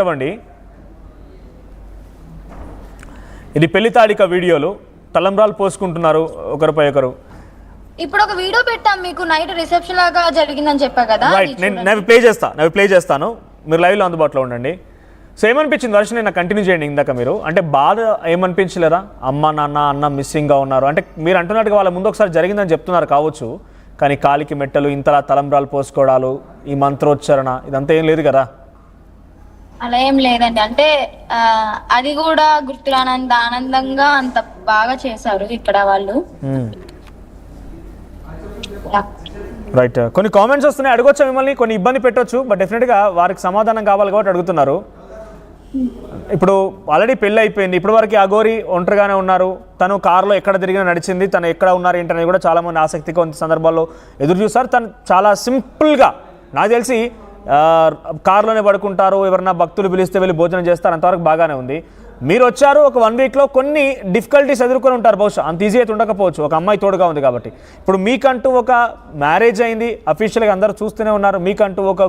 అండి ఇది పెళ్లి తాడిక వీడియోలు తలంబ్రాలు పోసుకుంటున్నారు ఒకరిపై ఒకరు. ఇప్పుడు ఒక వీడియో పెట్టాం మీకు, నైట్ రిసెప్షన్ లాగా జరిగిందని చెప్పా కదా. రైట్, నేను ప్లే చేస్తాను, మీరు లైవ్లో అందుబాటులో ఉండండి. సో ఏమనిపించింది వర్షం, నేను కంటిన్యూ చేయండి. ఇందాక మీరు అంటే బాధ ఏమనిపించలేదా? అమ్మ నాన్న అన్న మిస్సింగ్గా ఉన్నారు అంటే మీరు అంటున్నట్టుగా వాళ్ళ ముందు ఒకసారి జరిగిందని చెప్తున్నారు కావచ్చు, కానీ కాలికి మెట్టలు, ఇంతలా తలంబ్రాలు పోసుకోవడాలు, ఈ మంత్రోచ్చారణ ఇదంతా ఏం లేదు కదా? అలా ఏం లేదండి, అంటే అది కూడా గుర్తురానంత ఆనందంగా అంత బాగా చేశారు ఇక్కడ వాళ్ళు. రైట్, కొన్ని కామెంట్స్ వస్తున్నాయి, అడగొచ్చా మిమ్మల్ని? కొన్ని ఇబ్బంది పెట్టొచ్చు, బట్ డెఫినెట్గా వారికి సమాధానం కావాలి కాబట్టి అడుగుతున్నారు. ఇప్పుడు ఆల్రెడీ పెళ్ళి అయిపోయింది, ఇప్పటి వరకు అఘోరి ఒంటరిగానే ఉన్నారు, తను కారులో ఎక్కడ తిరిగినా నడిచింది, తను ఎక్కడ ఉన్నారు ఏంటనేది కూడా చాలామంది ఆసక్తిగా కొన్ని సందర్భాల్లో ఎదురు చూస్తారు. తను చాలా సింపుల్గా, నాకు తెలిసి కారులోనే పడుకుంటారు, ఎవరన్నా భక్తులు పిలిస్తే వెళ్ళి భోజనం చేస్తారు, అంతవరకు బాగానే ఉంది. మీరు వచ్చారు ఒక 1 వీక్లో కొన్ని డిఫికల్టీస్ ఎదుర్కొని ఉంటారు, బహుశా అంత ఈజీ అయితే ఉండకపోవచ్చు, ఒక అమ్మాయి తోడుగా ఉంది కాబట్టి. ఇప్పుడు మీకంటూ ఒక మ్యారేజ్ అయింది, అఫీషియల్గా అందరూ చూస్తూనే ఉన్నారు, మీకంటూ ఒక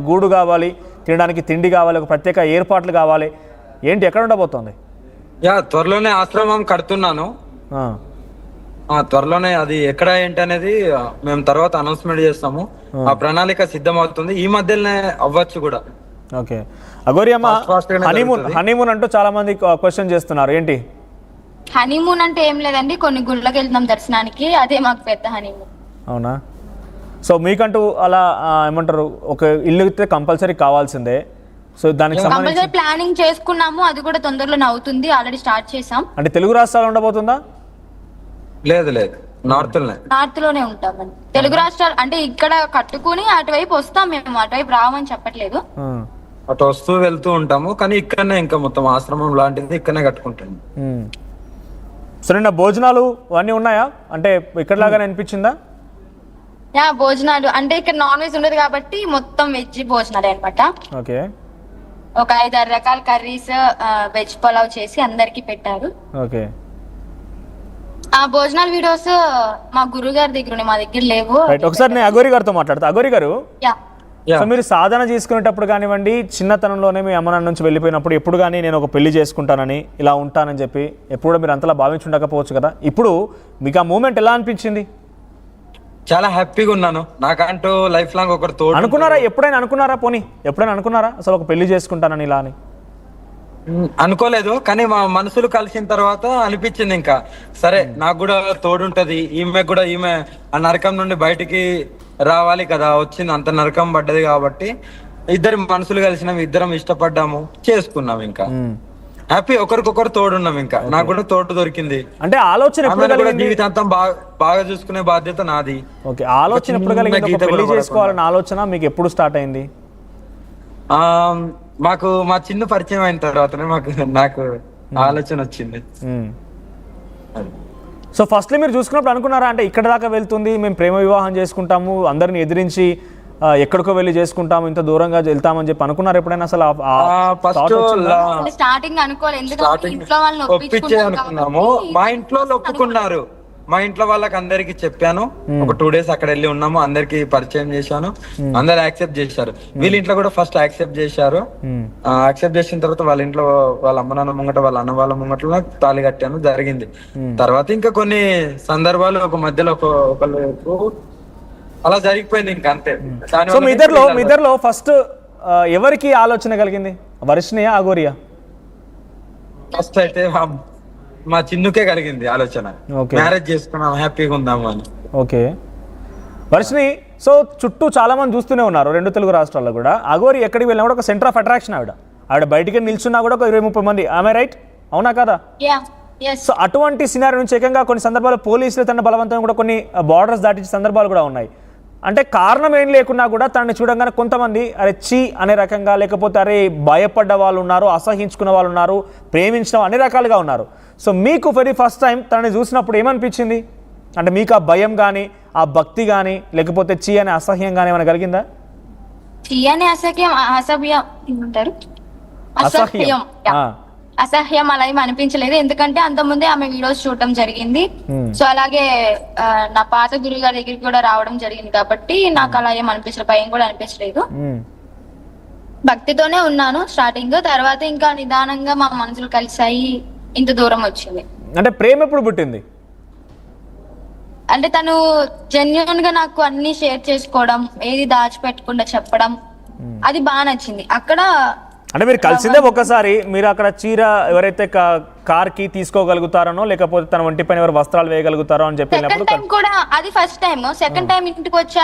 గూడు కావాలి, తినడానికి తిండి కావాలి, ఒక ప్రత్యేక ఏర్పాట్లు కావాలి, ఏంటి ఎక్కడ ఉండబోతోంది? త్వరలోనే ఆశ్రమం కడుతున్నాను, త్వరలోనే అది ఎక్కడ ఏంటి అనేది మేము తర్వాత అనౌన్స్మెంట్ చేస్తాము. ఆ ప్రణాళిక సిద్ధమవుతుంది, ఈ మధ్యలోనే అవ్వచ్చు కూడా. ఓకే, అఘోరి అమ్మ, హనీమూన్ అంటూ చాలా మంది క్వశ్చన్ చేస్తున్నారు, ఏంటి హనీమూన్ అంటే? ఏం లేదండి, కొన్ని గుళ్ళకి వెళ్తున్నాం దర్శనానికి, అదే మాకు పెద్ద హనీమూన్. అవునా? సో మీకంటూ అలా ఏమంటారు, ఒక ఇల్లు అయితే కంపల్సరీ కావాల్సిందే, సో దానికి సంబంధించి ప్లానింగ్ చేసుకున్నాము, అది కూడా తొందరలోనే అవుతుంది, ఆల్రెడీ స్టార్ట్ చేసాం. అంటే తెలుగు రాష్ట్రాలు ఉండబోతుందా? లేదు లేదు, నార్త్ లోనే ఉంటామని. తెలుగు రాష్ట్రాలు అంటే ఇక్కడ కట్టుకుని అటువైపు వస్తాం, మేము అటువైపు రావని చెప్పట్లేదు, అటు వస్తూ వెళ్తూ ఉంటాము, కానీ ఇక్కడనే ఇంకా మొత్తం ఆశ్రమం లాంటిది ఇక్కడనే కట్టుకుంటాము. సరే, నా భోజనాలు అవన్నీ ఉన్నాయా? అంటే ఇక్కడ లాగానే అనిపించిందా? భోజనాలు అంటే ఇక్కడ నాన్ వెజ్ ఉండదు కాబట్టి మొత్తం వెజ్ భోజనాలే అనమాట. ఓకే, ఒక 5-6 రకాల కర్రీస్, వెజ్ పులావ్ చేసి అందరికి పెట్టారు. ఓకే, ఆ భోజనాల వీడియోస్ మా గురువు గారి దగ్గర ఉన్నాయి, మా దగ్గర లేవు. ఒకసారి నేను అఘోరి గారితో మాట్లాడతా. అఘోరి గారు, సో మీరు సాధన చేసుకునేటప్పుడు కానివ్వండి, చిన్నతనంలోనే మీ అమ్మ నాన్న నుంచి వెళ్ళిపోయినప్పుడు ఎప్పుడు కానీ నేను ఒక పెళ్లి చేసుకుంటానని, ఇలా ఉంటానని చెప్పి ఎప్పుడు మీరు అంతలా భావించుండకపోవచ్చు కదా, ఇప్పుడు మీకు ఆ మూమెంట్ ఎలా అనిపించింది? చాలా హ్యాపీగా ఉన్నాను, నాకంటూ లైఫ్ లాంగ్ ఒకరు తోడు. అనుకున్నారా ఎప్పుడైనా? ఎప్పుడైనా అనుకున్నారా అసలు ఒక పెళ్లి చేసుకుంటానని ఇలా అని? అనుకోలేదు, కానీ మా మనసులు కలిసిన తర్వాత అనిపించింది, ఇంకా సరే నాకు కూడా తోడుంటది, ఈమె కూడా ఈమె ఆ నరకం నుండి బయటికి రావాలి కదా, వచ్చింది అంత నరకం పడ్డది కాబట్టి ఇద్దరు మనసులు కలిసినాం, ఇద్దరం ఇష్టపడ్డాము, చేసుకున్నాం, ఇంకా హ్యాపీ, ఒకరికొకరు తోడున్నాం, ఇంకా నాకు కూడా తోడు దొరికింది. అంటే ఆలోచన జీవితాంతం బాగా చూసుకునే బాధ్యత నాది. ఓకే, ఆలోచన ఎప్పుడు కలిగింది? పెళ్లి చేసుకోవాలన్న ఆలోచన మీకు ఎప్పుడు స్టార్ట్ అయింది? మాకు మా చిన్న పరిచయం అయిన తర్వాతనే నాకు ఆలోచన వచ్చింది. సో ఫస్ట్లీ మీరు చూసుకున్నప్పుడు అనుకున్నారా, అంటే ఇక్కడ దాకా వెళ్తుంది, మేము ప్రేమ వివాహం చేసుకుంటాము, అందరిని ఎదిరించి ఎక్కడికో వెళ్ళి చేసుకుంటాము, ఇంత దూరంగా వెళ్తామని చెప్పి అనుకున్నారు ఎప్పుడైనా? అసలు స్టార్టింగ్ అనుకోలేదు, ఒప్పించే అనుకున్నాము, మా ఇంట్లో ఒప్పుకున్నారు, మా ఇంట్లో వాళ్ళకి అందరికి చెప్పాను, ఒక 2 days అక్కడ వెళ్ళి ఉన్నాము, అందరికి పరిచయం చేశాను, అందరు యాక్సెప్ట్ చేశారు. వీళ్ళ ఇంట్లో కూడా ఫస్ట్ యాక్సెప్ట్ చేశారు. యాక్సెప్ట్ చేసిన తర్వాత వాళ్ళ ఇంట్లో వాళ్ళ అమ్మ నాన్న ముంగట, వాళ్ళ అన్న వాళ్ళ ముంగట తాళి కట్టాను, జరిగింది. తర్వాత ఇంకా కొన్ని సందర్భాలు ఒక మధ్యలో ఒకళ్ళు అలా జరిగిపోయింది, ఇంకా అంతే. సో మీ ఇద్దరిలో ఫస్ట్ ఎవరికి ఆలోచన కలిగింది, వర్షినియా అఘోరియా? ఫస్ట్ అయితే మా చిన్నుకే కలిగింది ఆలోచన, మ్యారేజ్ చేసుకున్నాం, హ్యాపీగా ఉందాము అని. ఓకే, వర్షిని, సో చుట్టూ చాలా మంది చూస్తూనే ఉన్నారు 2 తెలుగు రాష్ట్రాల్లో కూడా. అఘోరి ఎక్కడికి వెళ్ళినా కూడా ఒక సెంటర్ ఆఫ్ అట్రాక్షన్, ఆవిడ బయటికి నిల్చున్నా కూడా ఒక 20-30 మంది, ఆమె రైట్? అవునా కదా? సో అటువంటి సినారీ నుంచి ఏకంగా కొన్ని సందర్భాల్లో పోలీసులు తన బలవంతం కూడా కొన్ని బార్డర్స్ దాటించే సందర్భాలు కూడా ఉన్నాయి. అంటే కారణం ఏం లేకున్నా కూడా తనని చూడంగానే కొంతమంది అరే చీ అనే రకంగా, లేకపోతే అరే భయపడ్డ వాళ్ళు ఉన్నారు, అసహించుకున్న వాళ్ళు ఉన్నారు, ప్రేమించిన అన్ని రకాలుగా ఉన్నారు. సో మీకు వెరీ ఫస్ట్ టైం తనని చూసినప్పుడు ఏమనిపించింది? అంటే మీకు ఆ భయం కానీ, ఆ భక్తి కానీ, లేకపోతే చీ అనే అసహ్యం కానీ ఏమైనా కలిగిందా? చీ అనే అసహ్యం అలా ఏమి అనిపించలేదు, ఎందుకంటే అంతకుముందే ఆమె వీడియోస్ చూడటం జరిగింది. సో అలాగే నా పాత గురువు గారి దగ్గరికి కూడా రావడం జరిగింది కాబట్టి నాకు అలా ఏం అనిపించలేదు, భయం కూడా అనిపించలేదు. భక్తితోనే ఉన్నాను స్టార్టింగ్, తర్వాత ఇంకా నిదానంగా మా మనసులు కలిసాయి, ఇంత దూరం వచ్చింది. అంటే ప్రేమ ఎప్పుడు పుట్టింది? అంటే తను జెన్యున్ గా నాకు అన్ని షేర్ చేసుకోవడం, ఏది దాచిపెట్టకుండా చెప్పడం, అది బాగా నచ్చింది. అక్కడ అంటే మీరు కలిసిందే ఒక్కసారి, మీరు అక్కడ చీర ఎవరైతే కార్ కి తీసుకోగలుగుతారనో లేకపోతే తన ఒంటి పైన ఎవరు వస్త్రాలు వేయగలుగుతారో అని చెప్పి సెకండ్ టైం కూడా, అది ఫస్ట్ టైం. సెకండ్ టైం ఇంటికి వచ్చారు,